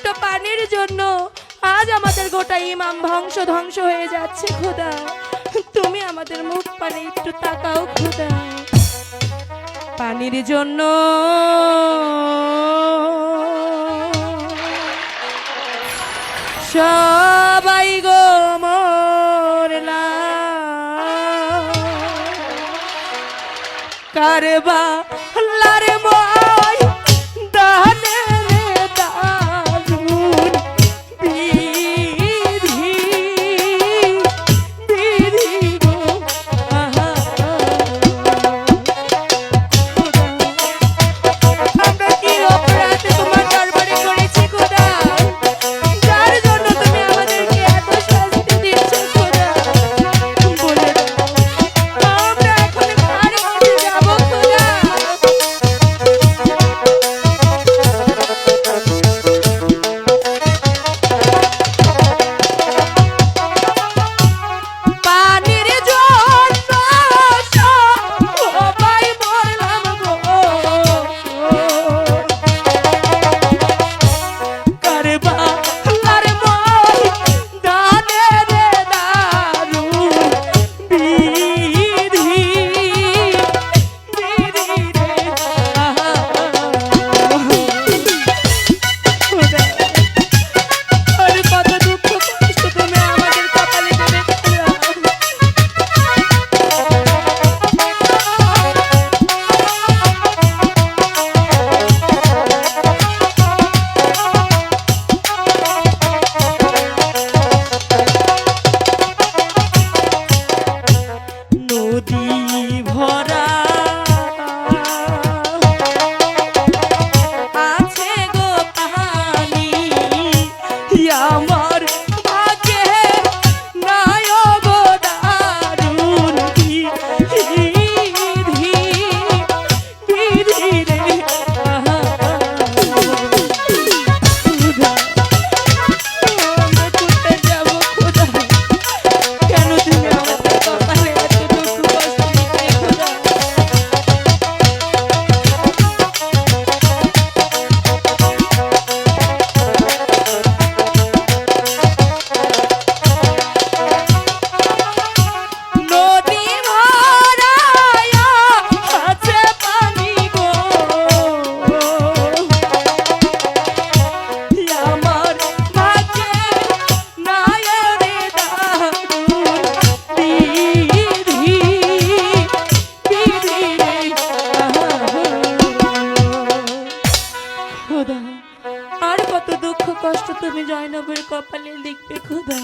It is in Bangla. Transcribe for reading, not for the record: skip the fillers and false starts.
একটা পানির জন্য আজ আমাদের গোটা ইমাম ধ্বংস হয়ে যাচ্ছে খোদা। তুমি আমাদের মুখ পানে একটু তাকাও খোদা। পানির জন্য সবাই গো মরলাম, কারবা লারে মই দানে দারুন বিধি বিধি গো আহা। আমরা কি অপরাধ তোমার দরবারে করেছি খোদা, যার জন্য তুমি আমাদেরকে এত শাস্তি দিচ্ছ খোদা? বলে দাও, আমরা এখন কার কাছে যাব খোদা? পানির জন্য সবাই মরলাম গো, কারবা লার মই দানে রে দারুন বিধি বিধি রে আহা। খোদা, আর কত দুঃখ কষ্ট তুমি আমাদের কপালে দেবে খোদা। নদী ভরা আছে গো পানি, আমার ভাগ্যে নাই গো দারুন বিধি বিধি রে আহা। খোদা, আমরা কোথায় যাব খোদা? কেন তুমি আমাদের কপালে এত দুঃখ কষ্ট দিতে খোদা? নদী ভরা আছে পানি গো, আমার ভাগ্যে নাই রে দারুন বিধি বিধি রে আহা। খোদা, আর কত দুঃখ কষ্ট তুমি জয়নবের কপালে লিখবে খোদা?